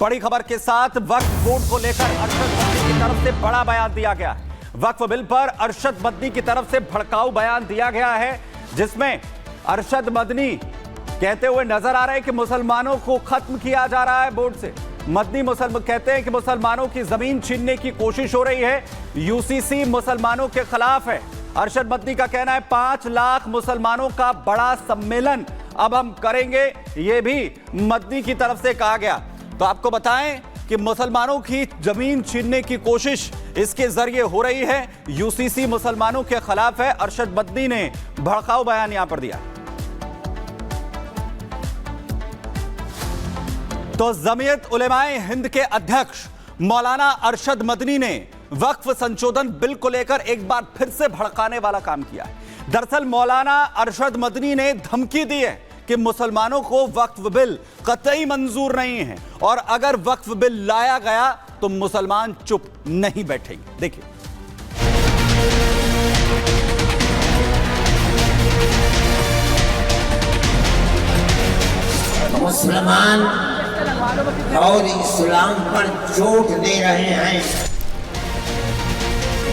बड़ी खबर के साथ वक्फ बोर्ड को लेकर अरशद मदनी की तरफ से बड़ा बयान दिया गया है। वक्फ बिल पर अरशद मदनी की तरफ से भड़काऊ बयान दिया गया है, जिसमें अरशद मदनी कहते हुए नजर आ रहे हैं कि मुसलमानों को खत्म किया जा रहा है बोर्ड से। मदनी कहते हैं कि मुसलमानों की जमीन छीनने की कोशिश हो रही है, यूसीसी मुसलमानों के खिलाफ है। अरशद मदनी का कहना है 5 लाख मुसलमानों का बड़ा सम्मेलन अब हम करेंगे, यह भी मदनी की तरफ से कहा गया। तो आपको बताएं कि मुसलमानों की जमीन छीनने की कोशिश इसके जरिए हो रही है, यूसीसी मुसलमानों के खिलाफ है। अरशद मदनी ने भड़काऊ बयान यहां पर दिया। तो जमीयत उलेमाए हिंद के अध्यक्ष मौलाना अरशद मदनी ने वक्फ संशोधन बिल को लेकर एक बार फिर से भड़काने वाला काम किया है। दरअसल मौलाना अरशद मदनी ने धमकी दी है कि मुसलमानों को वक्फ बिल कतई मंजूर नहीं है और अगर वक्फ बिल लाया गया तो मुसलमान चुप नहीं बैठेंगे। देखिए, मुसलमान और इस्लाम पर चोट दे रहे हैं।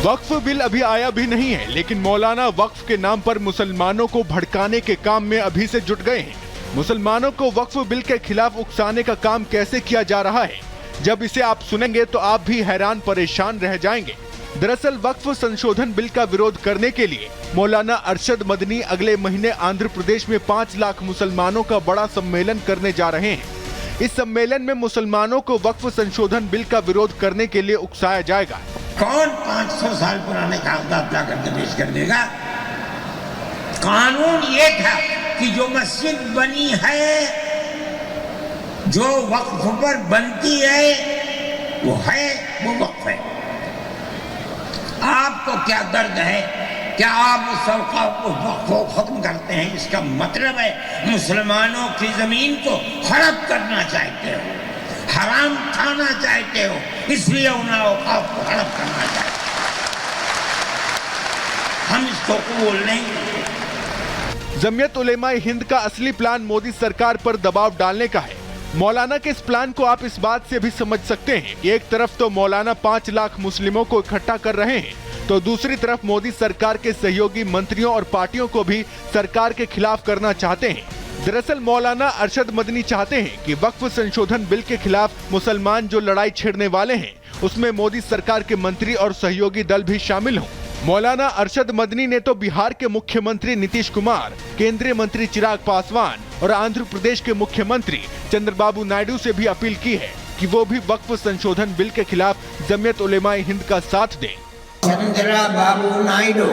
वक्फ बिल अभी आया भी नहीं है, लेकिन मौलाना वक्फ के नाम पर मुसलमानों को भड़काने के काम में अभी से जुट गए हैं। मुसलमानों को वक्फ बिल के खिलाफ उकसाने का काम कैसे किया जा रहा है, जब इसे आप सुनेंगे तो आप भी हैरान परेशान रह जाएंगे। दरअसल वक्फ संशोधन बिल का विरोध करने के लिए मौलाना अरशद मदनी अगले महीने आंध्र प्रदेश में 5 लाख मुसलमानों का बड़ा सम्मेलन करने जा रहे हैं। इस सम्मेलन में मुसलमानों को वक्फ संशोधन बिल का विरोध करने के लिए उकसाया जाएगा। कौन 500 साल पुराने कागजात ला करके पेश कर देगा? कानून ये था कि जो मस्जिद बनी है, जो वक्फ पर बनती है, वो वक्फ है। आपको क्या दर्द है? क्या आप उस वक्फ को खत्म करते हैं? इसका मतलब है मुसलमानों की जमीन को हड़प करना चाहते हो, हराम खाना चाहते हो, इसलिए उन्हें औकाफ को हड़प करना चाहते हो। हम इसको कबूल नहीं करते। जमीयत उलेमाए हिंद का असली प्लान मोदी सरकार पर दबाव डालने का है। मौलाना के इस प्लान को आप इस बात से भी समझ सकते हैं कि एक तरफ तो मौलाना 5 लाख मुस्लिमों को इकट्ठा कर रहे हैं, तो दूसरी तरफ मोदी सरकार के सहयोगी मंत्रियों और पार्टियों को भी सरकार के खिलाफ करना चाहते हैं। दरअसल मौलाना अरशद मदनी चाहते हैं कि वक्फ संशोधन बिल के खिलाफ मुसलमान जो लड़ाई छेड़ने वाले हैं, उसमें मोदी सरकार के मंत्री और सहयोगी दल भी शामिल हों। मौलाना अरशद मदनी ने तो बिहार के मुख्यमंत्री नीतीश कुमार, केंद्रीय मंत्री चिराग पासवान और आंध्र प्रदेश के मुख्यमंत्री चंद्रबाबू नायडू से भी अपील की है कि वो भी वक्फ संशोधन बिल के खिलाफ जमीयत उलेमाए हिंद का साथ दें। चंद्रबाबू नायडू,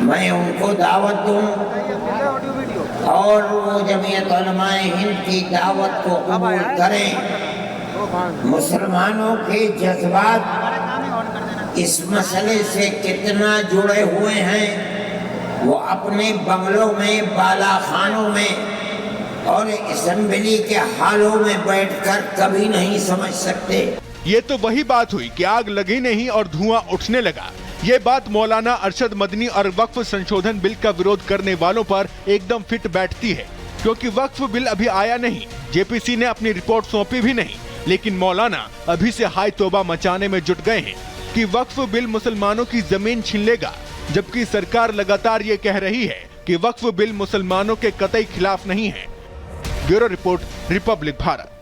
मैं उनको दावत दूं और वो जमीयत उलेमाए हिंद की दावत को कबूल करें। मुसलमानों के जज्बात इस मसले से कितना जुड़े हुए हैं, वो अपने बंगलों में, बालाखानों में और असेंबली के हालों में बैठकर कभी नहीं समझ सकते। ये तो वही बात हुई कि आग लगी नहीं और धुआं उठने लगा। ये बात मौलाना अरशद मदनी और वक्फ संशोधन बिल का विरोध करने वालों पर एकदम फिट बैठती है, क्योंकि वक्फ बिल अभी आया नहीं, जेपीसी ने अपनी रिपोर्ट सौंपी भी नहीं, लेकिन मौलाना अभी से हाय तौबा मचाने में जुट गए हैं कि वक्फ बिल मुसलमानों की जमीन छीन लेगा, जबकि सरकार लगातार ये कह रही है कि वक्फ बिल मुसलमानों के कतई खिलाफ नहीं है। Bureau report, Republic Bharat.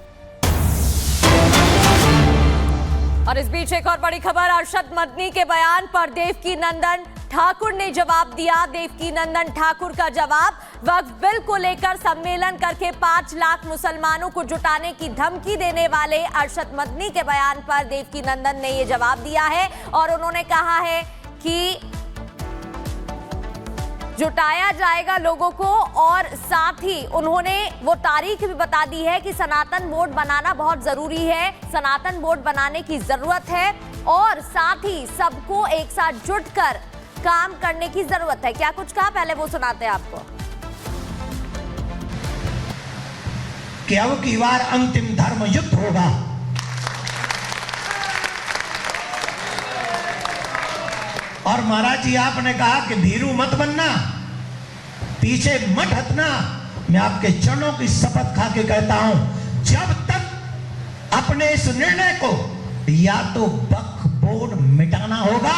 और इस बीच एक और बड़ी खबर, अरशद मदनी के बयान पर देवकीनंदन ठाकुर ने जवाब दिया। देवकीनंदन ठाकुर का जवाब, वक्फ बिल को लेकर सम्मेलन करके 5 लाख मुसलमानों को जुटाने की धमकी देने वाले अरशद मदनी के बयान पर देवकीनंदन ने ये जवाब दिया है और उन्होंने कहा है कि जुटाया जाएगा लोगों को, और साथ ही उन्होंने वो तारीख भी बता दी है कि सनातन बोर्ड बनाना बहुत जरूरी है, सनातन बोर्ड बनाने की जरूरत है और साथ ही सबको एक साथ जुटकर काम करने की जरूरत है। क्या कुछ कहा, पहले वो सुनाते हैं आपको। कि अब की बार अंतिम धर्म युद्ध होगा। और महाराज जी आपने कहा कि भीरू मत बनना, पीछे मत हटना। मैं आपके चरणों की शपथ खा के कहता हूं, जब तक अपने इस निर्णय को या तो वक्फ बोर्ड मिटाना होगा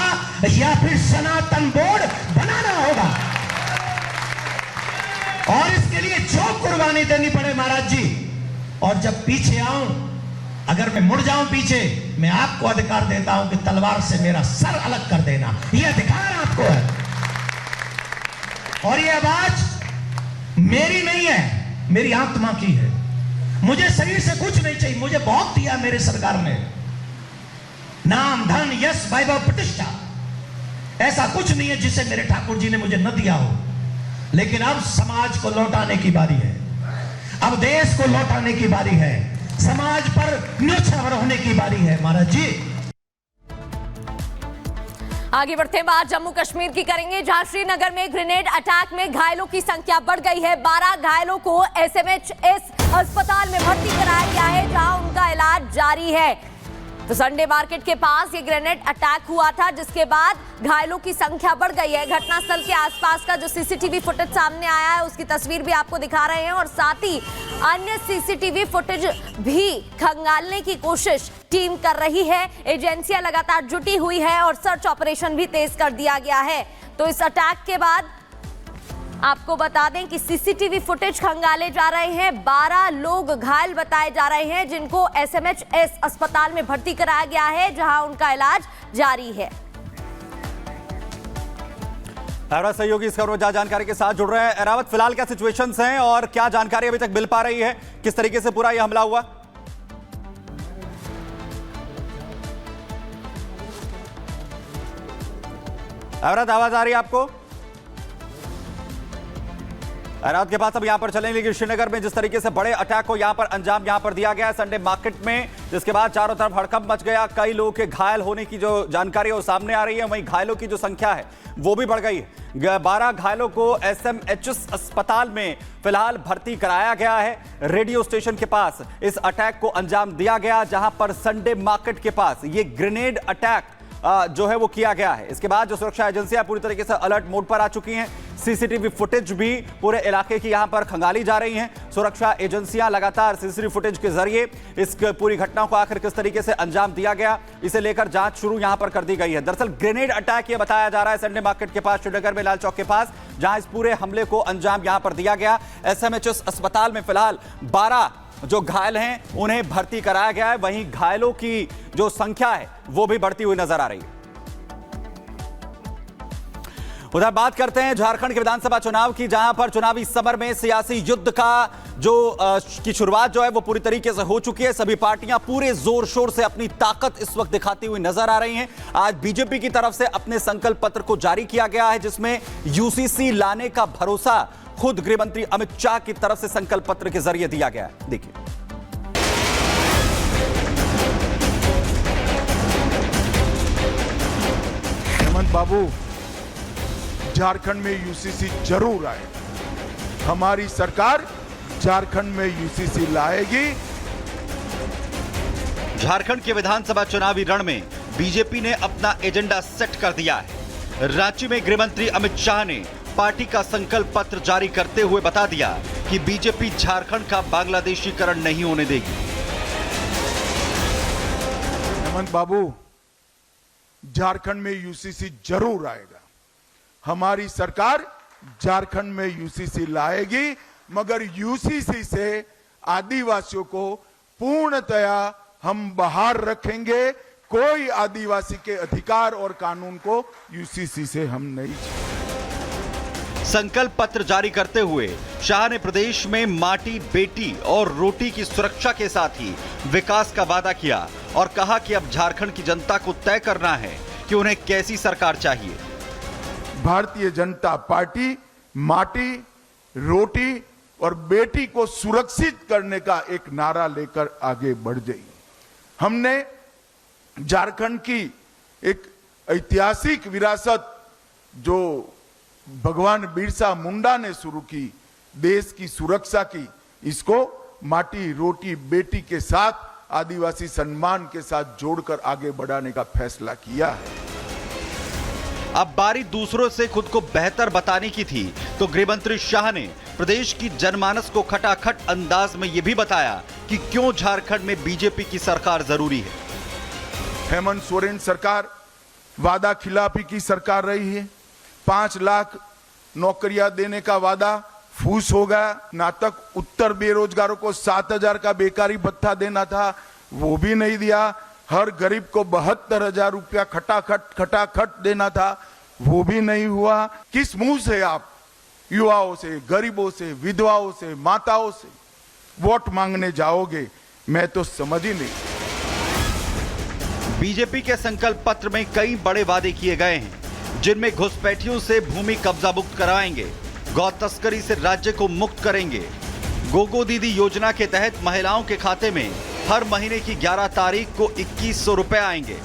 या फिर सनातन बोर्ड बनाना होगा, और इसके लिए जो कुर्बानी देनी पड़े महाराज जी। और जब पीछे आऊं, अगर मैं मुड़ जाऊं पीछे, मैं आपको अधिकार देता हूं कि तलवार से मेरा सर अलग कर देना, यह अधिकार आपको है। और यह आवाज मेरी नहीं है, मेरी आत्मा की है। मुझे शरीर से कुछ नहीं चाहिए, मुझे बहुत दिया मेरे सरकार ने, नाम, धन, यश, वैभव, प्रतिष्ठा, ऐसा कुछ नहीं है जिसे मेरे ठाकुर जी ने मुझे न दिया हो। लेकिन अब समाज को लौटाने की बारी है, अब देश को लौटाने की बारी है, समाज पर न्योछावर होने की बारी है महाराज जी। आगे बढ़ते हैं, बात जम्मू कश्मीर की करेंगे, जहां श्रीनगर में ग्रेनेड अटैक में घायलों की संख्या बढ़ गई है। 12 घायलों को SMHS अस्पताल में भर्ती कराया गया है, जहां उनका इलाज जारी है। तो संडे मार्केट के पास ये ग्रेनेड अटैक हुआ था, जिसके बाद घायलों की संख्या बढ़ गई है। घटनास्थल के आसपास का जो CCTV फुटेज सामने आया है, उसकी तस्वीर भी आपको दिखा रहे हैं, और साथ ही अन्य CCTV फुटेज भी खंगालने की कोशिश टीम कर रही है। एजेंसियां लगातार जुटी हुई है और सर्च ऑपरेशन भी तेज कर दिया गया है। तो इस अटैक के बाद आपको बता दें कि CCTV फुटेज खंगाले जा रहे हैं। 12 लोग घायल बताए जा रहे हैं, जिनको SMHS अस्पताल में भर्ती कराया गया है, जहां उनका इलाज जारी है। हमारा सहयोगी इस खबर जानकारी के साथ जुड़ रहे हैं। एरावत, फिलहाल क्या सिचुएशंस हैं और क्या जानकारी अभी तक मिल पा रही है, किस तरीके से पूरा यह हमला हुआ? एरावत, आवाज आ रही है आपको? एरावत के पास अब यहां पर चलें, लेकिन श्रीनगर में जिस तरीके से बड़े अटैक को यहां पर अंजाम यहां पर दिया गया है संडे मार्केट में, जिसके बाद चारों तरफ हड़कंप मच गया, कई लोगों के घायल होने की जो जानकारी है वो सामने आ रही है, वहीं घायलों की जो संख्या है वो भी बढ़ गई है। 12 घायलों को SMHS अस्पताल में फिलहाल भर्ती कराया गया है। रेडियो स्टेशन के पास इस अटैक को अंजाम दिया गया, जहां पर संडे मार्केट के पास ये ग्रेनेड अटैक जो है वो किया गया है। इसके बाद जो सुरक्षा एजेंसियां पूरी तरीके से अलर्ट मोड पर आ चुकी हैं। CCTV फुटेज भी पूरे इलाके की यहां पर खंगाली जा रही हैं। सुरक्षा एजेंसियां लगातार CCTV फुटेज के जरिए इस पूरी घटना को आखिर किस तरीके से अंजाम दिया गया, इसे लेकर जांच शुरू यहां पर कर दी गई है। दरअसल ग्रेनेड अटैक ये बताया जा रहा है संडे मार्केट के पास, श्रीनगर में लाल चौक के पास, जहां इस पूरे हमले को अंजाम यहां पर दिया गया। SMHS अस्पताल में फिलहाल 12 जो घायल हैं उन्हें भर्ती कराया गया है, वहीं घायलों की जो संख्या है वो भी बढ़ती हुई नजर आ रही है। उधर बात करते हैं झारखंड के विधानसभा चुनाव की, जहां पर चुनावी समर में सियासी युद्ध का की शुरुआत जो है वो पूरी तरीके से हो चुकी है। सभी पार्टियां पूरे जोर शोर से अपनी ताकत इस वक्त दिखाती हुई नजर आ रही हैं। आज बीजेपी की तरफ से अपने संकल्प पत्र को जारी किया गया है, जिसमें UCC लाने का भरोसा खुद गृह मंत्री अमित शाह की तरफ से संकल्प पत्र के जरिए दिया गया है। देखिए, हेमंत बाबू, झारखंड में UCC जरूर आए। हमारी सरकार झारखंड में UCC लाएगी। झारखंड के विधानसभा चुनावी रण में बीजेपी ने अपना एजेंडा सेट कर दिया है। रांची में गृह मंत्री अमित शाह ने पार्टी का संकल्प पत्र जारी करते हुए बता दिया कि बीजेपी झारखंड का बांग्लादेशीकरण नहीं होने देगी। हेमंत बाबू, झारखंड में UCC जरूर आएगा। हमारी सरकार झारखंड में UCC लाएगी, मगर UCC से आदिवासियों को पूर्णतया हम बाहर रखेंगे। कोई आदिवासी के अधिकार और कानून को UCC से हम नहीं छीनेंगे। संकल्प पत्र जारी करते हुए शाह ने प्रदेश में माटी, बेटी और रोटी की सुरक्षा के साथ ही विकास का वादा किया और कहा कि अब झारखंड की जनता को तय करना है कि उन्हें कैसी सरकार चाहिए। भारतीय जनता पार्टी माटी, रोटी और बेटी को सुरक्षित करने का एक नारा लेकर आगे बढ़ गई। हमने झारखंड की एक ऐतिहासिक विरासत जो भगवान बिरसा मुंडा ने शुरू की, देश की सुरक्षा की, इसको माटी, रोटी, बेटी के साथ आदिवासी सम्मान के साथ जोड़कर आगे बढ़ाने का फैसला किया है। अब बारी दूसरों से खुद को बेहतर बताने की थी, तो गृह मंत्री शाह ने प्रदेश की जनमानस को खटाखट अंदाज में यह भी बताया कि क्यों झारखंड में बीजेपी की सरकार जरूरी है। हेमंत सोरेन सरकार वादा खिलाफी की सरकार रही है। 5 लाख नौकरियां देने का वादा फूस हो गया। ना तक उत्तर बेरोजगारों को 7,000 का बेकारी भत्ता देना था, वो भी नहीं दिया। हर गरीब को 72,000 रुपया खटाखट देना था, वो भी नहीं हुआ। किस मुंह से आप युवाओं से, गरीबों से, विधवाओं से, माताओं से वोट मांगने जाओगे? मैं तो समझ ही नहीं। बीजेपी के संकल्प पत्र में कई बड़े वादे किए गए हैं, जिनमें घुसपैठियों से भूमि कब्जा मुक्त कराएंगे, गौ तस्करी से राज्य को मुक्त करेंगे, गोगो दीदी योजना के तहत महिलाओं के खाते में हर महीने की 11 तारीख को 2100 रुपए आएंगे,